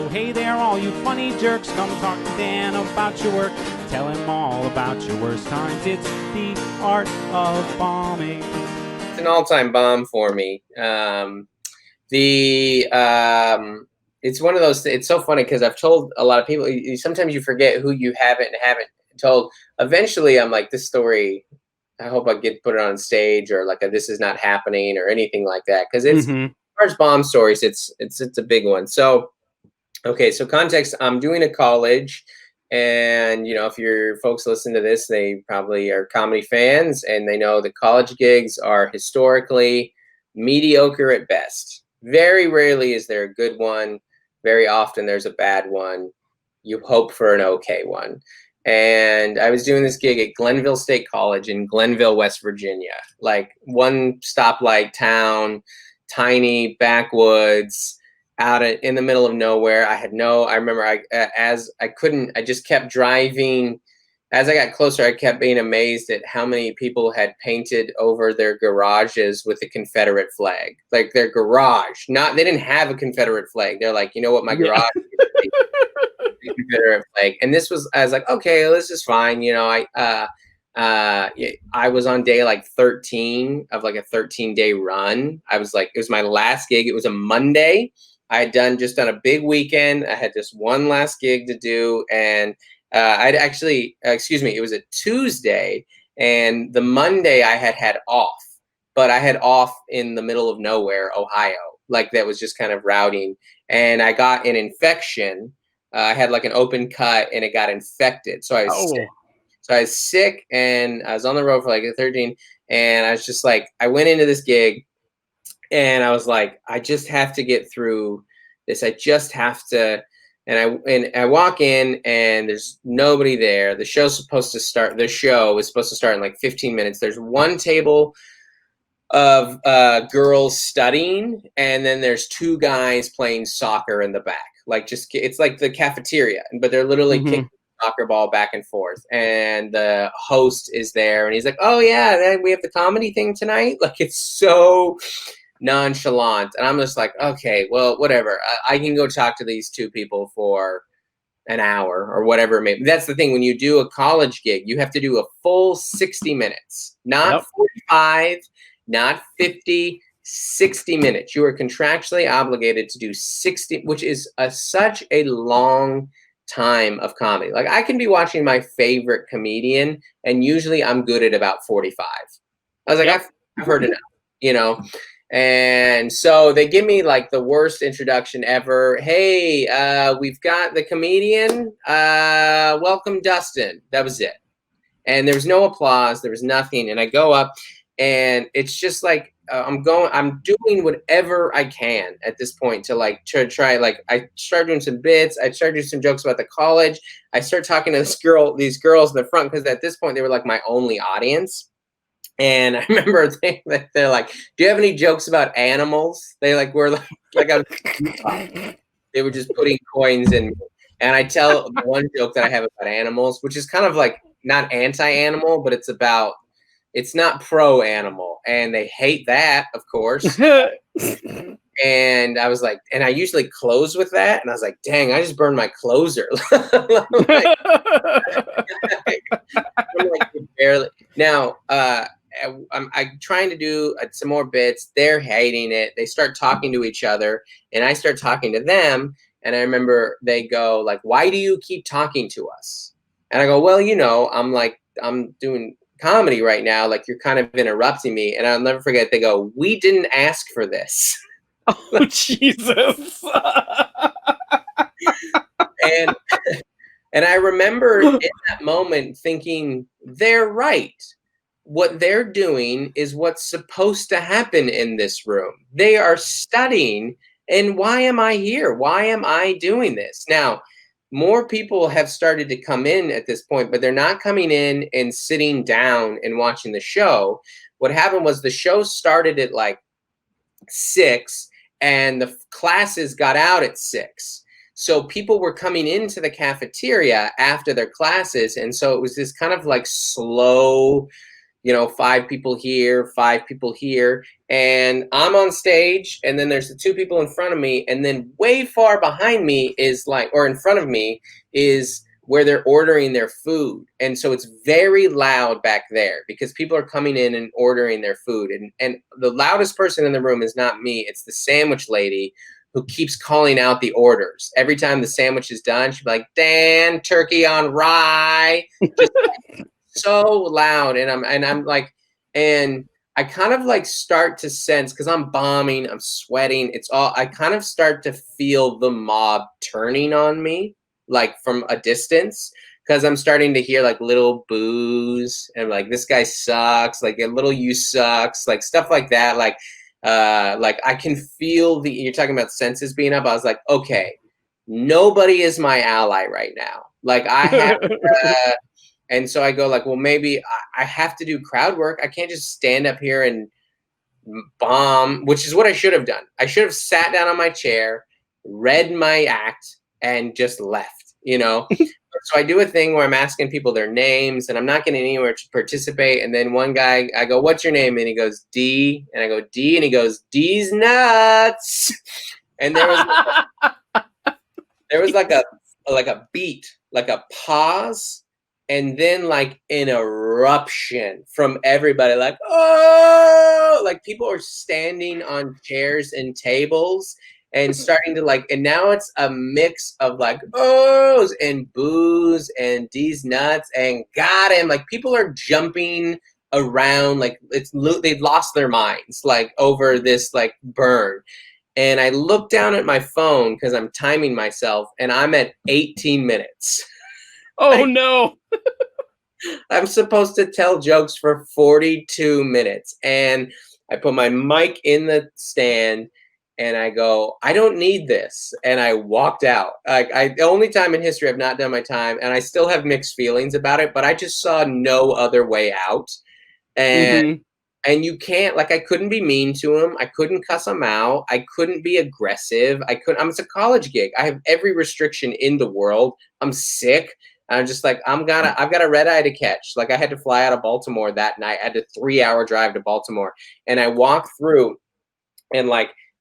hey there, all you funny jerks, come talk to Dan about your work. Tell him all about your worst times. It's the art of bombing. It's an all-time bomb for me. It's one of those. It's so funny because I've told a lot of people. Sometimes you forget who you haven't told. Eventually, I'm like, this story, I hope I get put it on stage, or like this is not happening or anything like that, because it's as far as bomb stories, it's a big one. So okay, so context, I'm doing a college, and if your folks listen to this, they probably are comedy fans, and they know that college gigs are historically mediocre at best. Very rarely is there a good one. Very often there's a bad one. You hope for an okay one. And I was doing this gig at Glenville State College in Glenville, West Virginia, like one stoplight town, tiny backwoods, out in the middle of nowhere. I remember I just kept driving. As I got closer, I kept being amazed at how many people had painted over their garages with the Confederate flag. Like their garage, they didn't have a Confederate flag. They're like, you know what, my garage is the Confederate flag. And I was like, okay, this is fine. I was on day like 13 of like a 13-day run. I was like, it was my last gig. It was a Monday. I had done a big weekend. I had just one last gig to do, and it was a Tuesday, and the Monday I had off, but I had off in the middle of nowhere, Ohio, like that was just kind of routing, and I got an infection. I had like an open cut, and it got infected, so I was sick. So I was sick, and I was on the road for like 13, and I was just like, I went into this gig, and I was like, I just have to get through this. I just have to. And I walk in, and there's nobody there. The show is supposed to start in like 15 minutes. There's one table of girls studying, and then there's two guys playing soccer in the back. It's like the cafeteria, but they're literally kicking the soccer ball back and forth. And the host is there, and he's like, "Oh yeah, we have the comedy thing tonight." Like, it's so nonchalant, and I'm just like, okay, well, whatever. I can go talk to these two people for an hour or whatever. Maybe that's the thing. When you do a college gig, you have to do a full 60 minutes, not 45, not 50, 60 minutes. You are contractually obligated to do 60, which is such a long time of comedy. Like, I can be watching my favorite comedian, and usually I'm good at about 45. I was like, I've heard enough, And so they give me like the worst introduction ever. Hey, we've got the comedian. Welcome, Dustin. That was it. And there was no applause. There was nothing. And I go up, and it's just like, I'm doing whatever I can at this point to try. Like, I start doing some bits. I start doing some jokes about the college. I start talking to these girls in the front, because at this point they were like my only audience. And I remember they're like, "Do you have any jokes about animals?" They were like I was, they were just putting coins in me. And I tell the one joke that I have about animals, which is kind of like not anti-animal, but it's not pro-animal, and they hate that, of course. And I was like, and I usually close with that, and I was like, dang, I just burned my closer. I'm like, barely. Now, I'm trying to do some more bits. They're hating it. They start talking to each other, and I start talking to them. And I remember they go like, "Why do you keep talking to us?" And I go, "Well, I'm doing comedy right now. Like, you're kind of interrupting me." And I'll never forget. They go, "We didn't ask for this." Oh, Jesus. And I remember in that moment thinking, they're right. What they're doing is what's supposed to happen in this room. They are studying, and why am I here? Why am I doing this? Now, more people have started to come in at this point, but they're not coming in and sitting down and watching the show. What happened was the show started at like 6, and the classes got out at 6. So people were coming into the cafeteria after their classes, and so it was this kind of like slow 5 people here, 5 people here, and I'm on stage, and then there's the 2 people in front of me, and then way far behind me is like, or in front of me is where they're ordering their food. And so it's very loud back there because people are coming in and ordering their food. And the loudest person in the room is not me, it's the sandwich lady who keeps calling out the orders. Every time the sandwich is done, she'll be like, Dan, turkey on rye. Just so loud. And I'm like, and I kind of like start to sense, because I'm bombing, I'm sweating, I kind of start to feel the mob turning on me, like from a distance, because I'm starting to hear like little boos and like, this guy sucks, like a little you sucks, like stuff like that. Like I can feel you're talking about senses being up. I was like, okay, nobody is my ally right now. Like I have and so I go like, well, maybe I have to do crowd work. I can't just stand up here and bomb, which is what I should have done. I should have sat down on my chair, read my act, and just left, So I do a thing where I'm asking people their names, and I'm not getting anywhere to participate. And then one guy, I go, what's your name? And he goes, D. And I go, D. And he goes, D's nuts. And there was like a beat, like a pause, and then like an eruption from everybody, like, oh, like people are standing on chairs and tables and starting to like, and now it's a mix of like ohs and boos and these nuts and got him. Like people are jumping around, like they've lost their minds, like over this like burn. And I look down at my phone because I'm timing myself, and I'm at 18 minutes. Oh, no. I'm supposed to tell jokes for 42 minutes. And I put my mic in the stand, and I go, I don't need this. And I walked out. The only time in history I've not done my time, and I still have mixed feelings about it, but I just saw no other way out. And And you can't, like, I couldn't be mean to him. I couldn't cuss him out. I couldn't be aggressive. It's a college gig. I have every restriction in the world. I'm sick. I'm just like, I've got a red eye to catch. Like I had to fly out of Baltimore that night. I had a 3-hour drive to Baltimore, and I walk through, and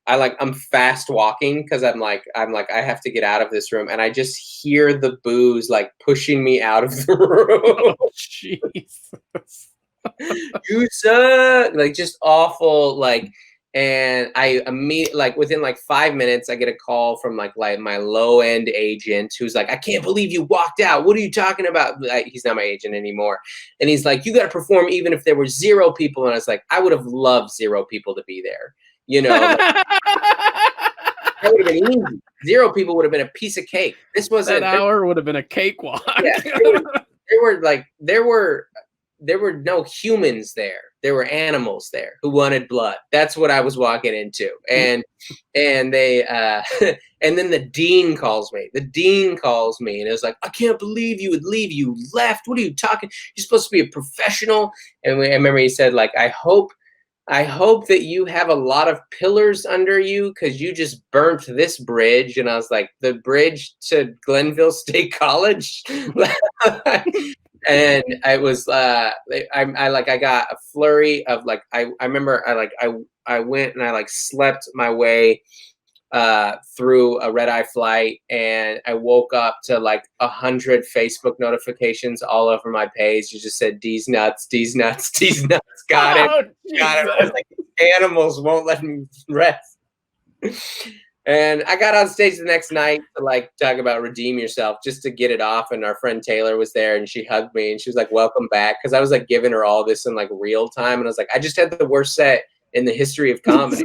I'm fast walking because I'm like, I have to get out of this room. And I just hear the boos like pushing me out of the room. Oh, Jesus. You suck, like just awful, like. And I immediately, like within like 5 minutes, I get a call from like my low end agent who's like, I can't believe you walked out. What are you talking about? He's not my agent anymore. And he's like, you got to perform even if there were 0 people. And I was like, I would have loved 0 people to be there. Like, that would have been easy. 0 people would have been a piece of cake. This wasn't. That hour would have been a cakewalk. Yeah, there were no humans there. There were animals there who wanted blood. That's what I was walking into. And they and then the dean calls me. The dean calls me, and it was like, I can't believe you would leave. You left. What are you talking? You're supposed to be a professional. And I remember he said, like, I hope that you have a lot of pillars under you because you just burnt this bridge. And I was like, the bridge to Glenville State College? And I was I got a flurry of like, I remember I went and I like slept my way through a red eye flight, and I woke up to like 100 Facebook notifications all over my page. You just said D's nuts, D's nuts, D's nuts. Got it. Got it. I was like, animals won't let me rest. And I got on stage the next night to like talk about redeem yourself, just to get it off. And our friend Taylor was there, and she hugged me, and she was like, welcome back. Cause I was like giving her all this in like real time. And I was like, I just had the worst set in the history of comedy.